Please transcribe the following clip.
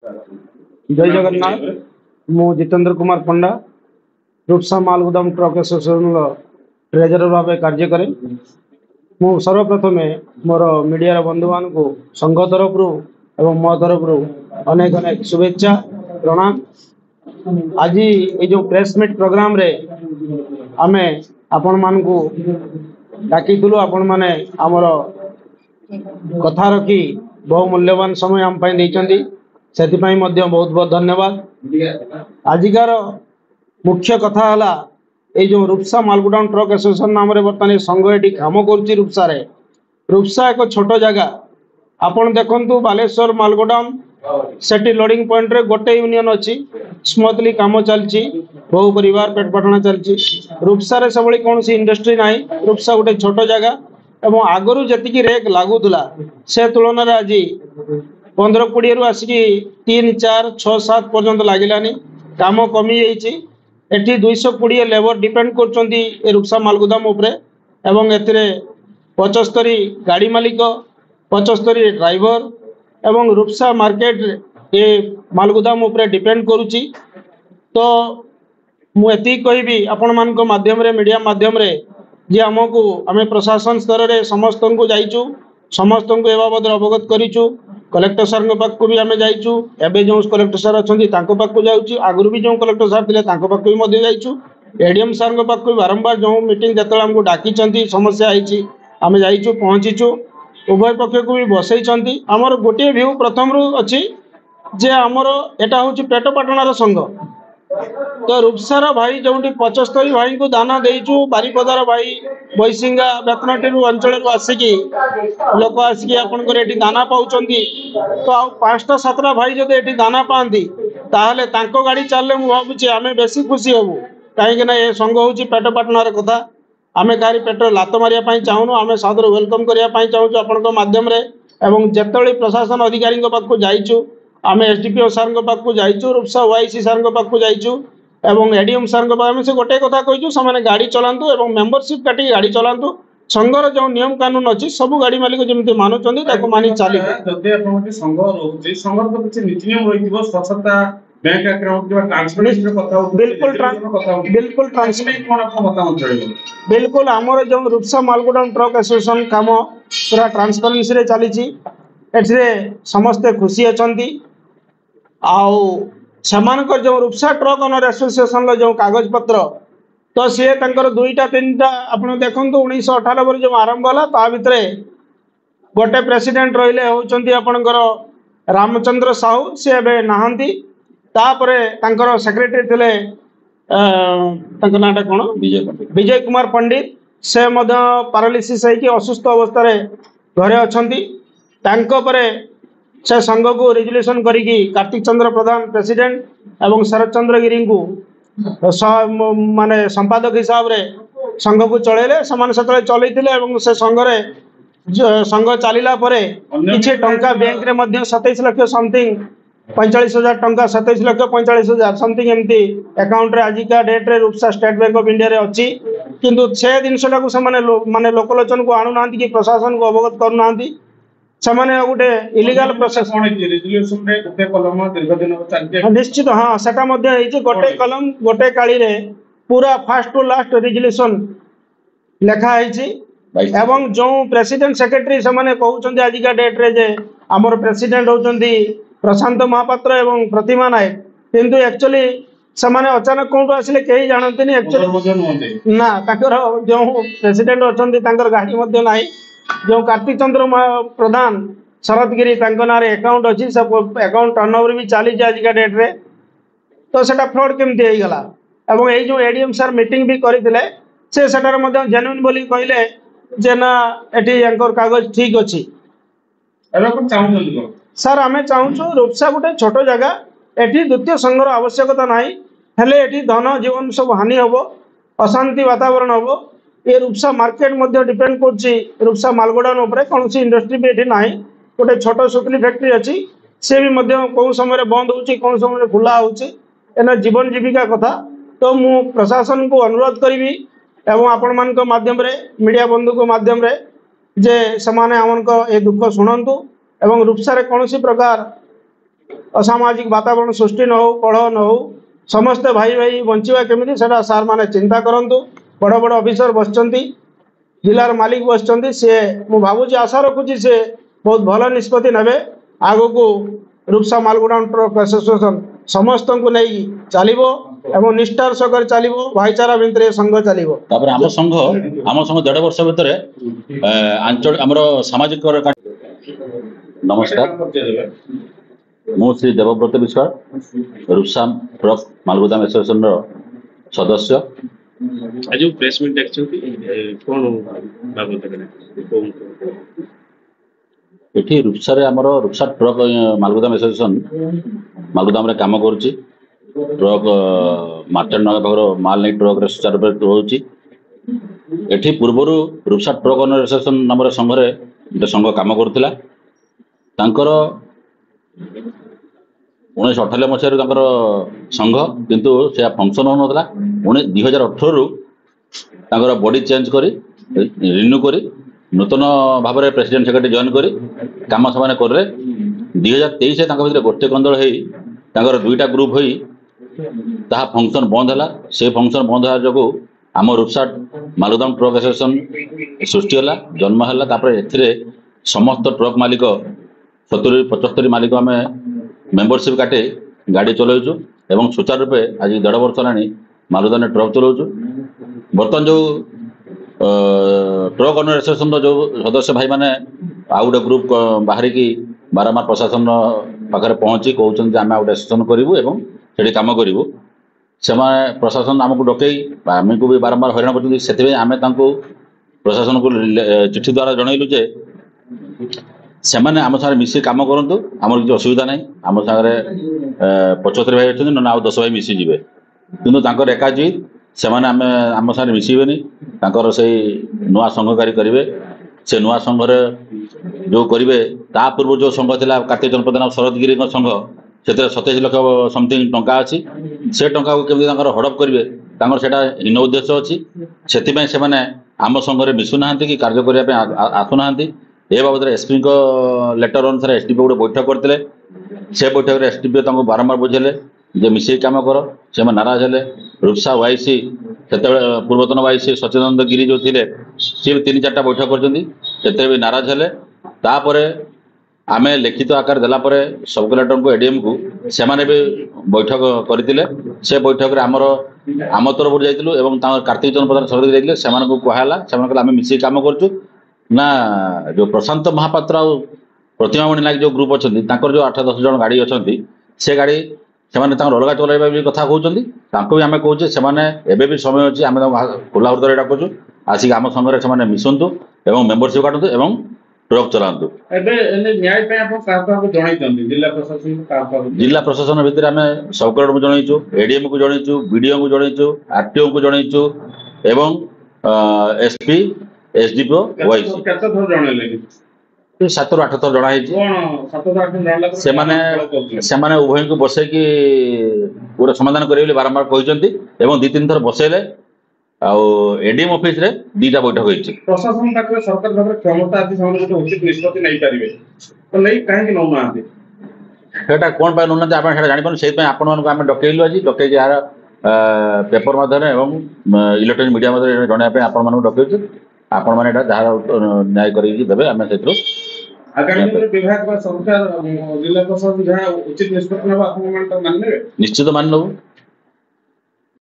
जय जगन्नाथ। मु जितेंद्र कुमार पंडा Rupsa मालगुदाम truck association treasurer भाव कार्य करे। मु सर्वप्रथमे मोर मीडिया बंधु मान को संघ तरफ एवं मो तरफ अनेक अनेक शुभेच्छा प्रणाम। आज ये जो प्रेस मीट प्रोग्राम रे आमे आपण मान को डाकी आपण माने आमर कथा रखी बहुमूल्यवान समय आम देइचंदी से बहुत बहुत धन्यवाद। आजिकार मुख्य कथा है ये जो रूपसा मालगुडाउन ट्रक एसोसिएशन नाम बर्तमान संघ ये काम कर रूपसा रे। रूपसा एक छोट जगह आपण देखु बालेश्वर मालगुडाउन सेठी लोडिंग पॉइंट रे गोटे यूनियन अच्छी स्मूथली काम चलती बहु परिवार पेट पाटना चलती। रूपसा रे सब कौन सी इंडस्ट्री ना रूपसा गोटे छोट जगह एवं आगु जी रेक लगुला से तुलन में आज 15-20 रु आसिक 3-4-6-7 पर्यंत लगिलानी काम कमी जाइए। 220 लेबर डिपेंड कर रूपसा मालगुदाम उपरे एवं एथिरे 75 गाड़ी मालिक 75 ड्राइवर एवं रूपसा मार्केट ये मालगुदाम उपरे डिपेंड करुच्ची। तो मुझे कहबी आपण मान माध्यम रे मीडिया माध्यम रे जे आमको आम प्रशासन स्तर रे समस्त को जाइचु समस्त को ए बाबद अवगत करिचु। कलेक्टर सर पाखु भी आम जाइचु एबे जो कलेक्टर सर अच्छा पाखु जाऊँ आगुरी भी जो कलेक्टर सर थे पाखु भी जाइचु। एडीएम सर पाखु बारंबार जो मीटिंग जो आमको डाकी समस्या आई आम जाइचु पहुँचीचु उभय पक्ष को भी बसई आमर गोटे भ्यू प्रथम रु अच्छी जे आमर एटा हूँ पेटपाटणार संघ। तो रूपसार भाई जो 75 भाई को दाना देचु बारिपदार भाई बैसिंगा बेतनटी अंचल आसिकी लोक आसिकी आपंकर ये दाना पाँच तो आ 5टा-7टा भाई जब ये दाना पाती ताहले तांको गाड़ी चलने मुझे भावुँ आम बेसी खुशी हबू कहीं ये संघ हूँ पेटपाटणार कथा। आम कहीं पेट लात मारे चाहूँ आम सादर वेलकम करने चाहूँ आपण मध्यम जिते प्रशासन अधिकारी पाखु जाइचु आम एसडीपीओ सार पाखु जाइचु रूपसा ओआईसी सार पाखु जाइचु एवं एडीएम सार से गोटे कथा कहीचु से गाड़ी चलातु और मेंबरशिप काटिक गाड़ी चलातु। संघर जो नियम कानून अच्छी सब गाड़ी मालिक जमी मानुंट मानि चलिए। बिल्कुल आमर जो रूपसा मालगुडाउन ट्रक एसोसिएशन काम पूरा ट्रांसपेरेंसी रे चली समस्ते खुशी अच्छा। आउ जो रूपसा ट्रक ओनर एसोसिएशन जो कागज पत्र तो सी 2टा-3टा आप देखो 1998 जो आरंभ है ता भितर गोटे प्रेसिडेंट रहिले होचंती आपणकर रामचंद्र साहू सी एबे नहांती तापर सेक्रेटरी थे नाटा कौन विजय कुमार पंडित से पारालिसिस होगी असुस्थ अवस्था घरे अच्छा। से संघ को रिजोल्यूशन करी कार्तिक चंद्र प्रधान प्रेसिडेंट एवं शरद चंद्र गिरी को माने संपादक हिसाब रे संघ को चलैले से चलते से संघ चलला किसी टंका बैंक रे 27 लाख समथिंग 45,000 टंका 27 लाख 45,000 समथिंग एमती अकाउंट रे आजिका डेट रे Rupsa state bank of India रे अच्छी किंतु से जिनटा को माने लोकलोचन को आणुना कि प्रशासन को अवगत करूना गोटे इलीगल प्रोसेस निश्चित हाँ सेटा गोटे कलम गोटे काली रे पूरा फास्ट टू लास्ट रिजोल्यूशन लिखाई एवं जो प्रेसिडेंट सेक्रेटरी से कहते आजिका डेट रे जे आमर प्रेसिडेंट होती प्रशांत महापात्र एवं प्रतिमा नायक किंतु एक्चुअली से अचानक कौन आसिले कहीं जानते एक्चुअली ना जो प्रेसिडेंट अच्छा गाड़ी ना जो कार्तिक चंद्र प्रधान शरद गिरी ना अकाउंट अच्छी से अकाउंट टर्नओवर भी चली आजिका डेट रे तो सेटा फ्रॉड केमती गला एवं ये जो एडीएम सर मीटिंग भी करते से जेन्युइन बोली कहले जे ना एटी कागज ठीक अच्छी सर आम चाहूँ रूपसा गोटे छोट जगह एटी द्वितीय संघर आवश्यकता ना हेले एटी धन जीवन सब हानि हम अशांति वातावरण हम ये रूपसा मार्केट डिपेंड कर रूपसा मालगुडाउन उपर कौन इंडस्ट्री भी ये ना गोटे छोट सुतली फैक्ट्री अच्छी सी भी कौन समय बंद हो कौन समय खुला होना जीवन जीविका कथा। तो मु प्रशासन को अनुरोध करी एवं आपण मान माध्यम मीडिया बंधु को माध्यम जे समान आम दुख शुणु एवं रूपसा कौन प्रकार असामाजिक वातावरण सृष्टि न हो कलह न हो समस्ते भाई भाई बंचा केमी से सार मैंने चिंता करूँ बड़ बड़ अफिसर बसचंती जिलार मालिक बसचंती सी मु भावुची आशा रखुची से बहुत भल निष्पत्ति नेबे आगु को रूपसा मालगुड़ा ट्रक एसोसिएशन समस्त को नहीं चलो एवं निष्ठार सकर चलो भाईचारा भितर संघ चलो आम संघ 1.5 वर्ष भितर आंचलिक आमर सामाजिक नमस्कार मु श्री देवव्रत विश्वास रूपसा ट्रक मालगुदाम एसोसिएशन सदस्य आज प्रेस मीट कौन ये रूपसा आमर रूपसा ट्रक मालगुदाम एसोसिएशन मालगुदाम काम करुच्ची ट्रक मार्केट नगर पाखर माल नहीं ट्रक सुचारू रोचे एठी पूर्वर रूपसा ट्रक ओनर एसोसिएशन नाम संघरे गोटे संघ काम करुला 1998 मसीह संघ किंतु से फंक्शन होना 2018 रु बॉडी चेंज करी रिन्यू करी नूतन भाव में प्रेसिडेंट सेक्रेटरी जॉइन करी काम से करे 2023 भर गोटे कंदल हो दुईटा ग्रुप हो फंक्शन बंद है से फंक्शन बंद है जो आम रूपसा मालगुदाम ट्रक एसोसिएशन सृष्टि है जन्म है समस्त ट्रक मालिक 70-75 मालिक आम मेम्बरशिप काटे गाड़ी चलाऊँ एवं सुचारू रूपे आज 1.5 वर्ष है मालगुदाम ट्रक चलाऊँ बर्तमान जो ट्रक ओनर एसोसिएशन जो सदस्य भाई मैंने आउ गोटे ग्रुप बाहर की बारंबार प्रशासन पाखे पहुँची कहते आम गोटे एसोसिएशन करूँ से कम करूँ से प्रशासन आमको डकई आम को भी बारंबार हैरान कर आम प्रशासन को चिठी द्वारा जनइलु जे से मैंने आम सागर मिसी कम करूँ आमर किसी असुविधा ना आम सागर 75 भाई अच्छे ना आउ 10 भाई मिसीजे कि एकाजी से आम सागर मिसबे से नुआ संघकारी करेंगे से नुआ संघरे जो करेंगे ता पूर्व जो संघ थी कार्तिक जनपद शरदगिरी संघ से 27 लाख समथिंग टंका अच्छी से टंका को केमी हड़प करेंगे से हीन उद्देश्य अच्छी से आम संघरे मिशुना कि कार्य करने आसुना ए बाबद एसपी लेटर अनुसार एसडीपी गोटे बैठक करते से बैठक में एसडीपी बारंबार बुझेले जे मिसे कम कर से नाराज हेले रूपसा वाईसी से पूर्वतन वाईसी सचिदानंद गिरी जो थे सी 3-4टा बैठक कर भी नाराज हेले तापर आम लिखित आकार देलापर सब कलेक्टर को एडीएम को से भी बैठक करते से बैठक में आम तरफ जाइलु कार्तिक जनपद शरद जाइए से कहला से आम मिसे कम करूँ ना जो प्रशांत महापात्र आ प्रतिमामणि नायक जो ग्रुप अच्छा जो 8-10 जन गाड़ी अच्छा से गाड़ी से अलग चलैबा कथा कहते भी आम कहे से भी समय अच्छी आम खोला हृदय डाकुचु आसिक आम संगे से मिशंतु एवं मेम्बरशिप काटतु एवं ट्रक चलातु जिला प्रशासन भितर आम सब कलेक्टर को जनइचु एडीएम को जनइचु बीडीओ को जनइचु आरटीओ को जनइचु एवं एसपी एसडीपीओ वाईसी 7-8 थर जड़ा से उभय को बसैकी गोटे समाधान करेंगे बारंबार कहते 2-3 थर बसैले एडीएम ऑफिस रे 2टा बैठक होती प्रशासन पाखे सरकार भाव क्षमता अच्छी उचित निष्पत्ति नहीं पारे तो नहीं कहीं नौना सेटा कौन पाई नौना आप जापर से आम डकैलु आज डकई यार पेपर माध्यम एवं इलेक्ट्रोनिक मीडिया माध्यम जनवाई आपण डकैचु आपण मैंने जहाँ न्याय करदे आम से विभाग सरकार जिला प्रशासन जहाँ उचित निष्पत्ति मानने निश्चित मान नबू